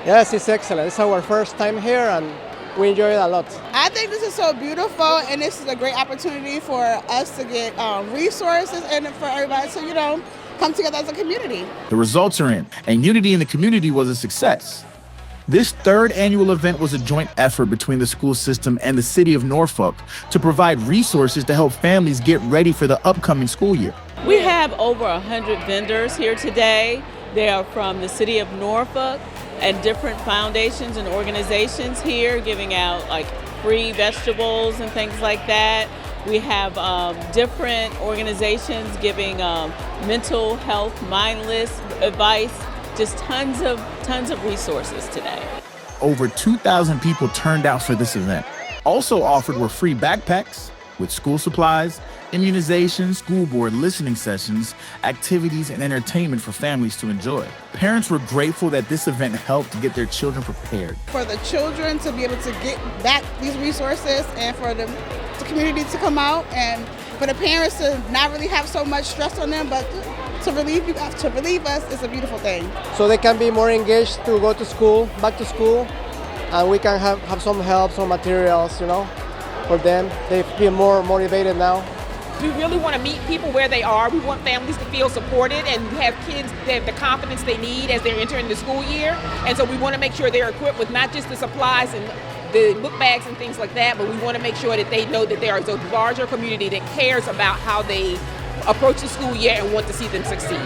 Yes, it's excellent. It's our first time here and we enjoy it a lot. I think this is so beautiful, and this is a great opportunity for us to get resources and for everybody to, come together as a community. The results are in, and unity in the community was a success. This third annual event was a joint effort between the school system and the city of Norfolk to provide resources to help families get ready for the upcoming school year. We have over 100 vendors here today. They are from the city of Norfolk and different foundations and organizations here giving out like free vegetables and things like that. We have different organizations giving mental health, mindless advice, just tons of resources today. Over 2,000 people turned out for this event. Also offered were free backpacks with school supplies, immunizations, school board listening sessions, activities, and entertainment for families to enjoy. Parents were grateful that this event helped get their children prepared. For the children to be able to get back these resources and for the community to come out and for the parents to not really have so much stress on them, but to relieve us is a beautiful thing. So they can be more engaged to go to school, back to school, and we can have some help, some materials, for them. They feel more motivated now. We really want to meet people where they are. We want families to feel supported and have kids that have the confidence they need as they're entering the school year. And so we want to make sure they're equipped with not just the supplies and the book bags and things like that, but we want to make sure that they know that there is a larger community that cares about how they approach the school year and want to see them succeed.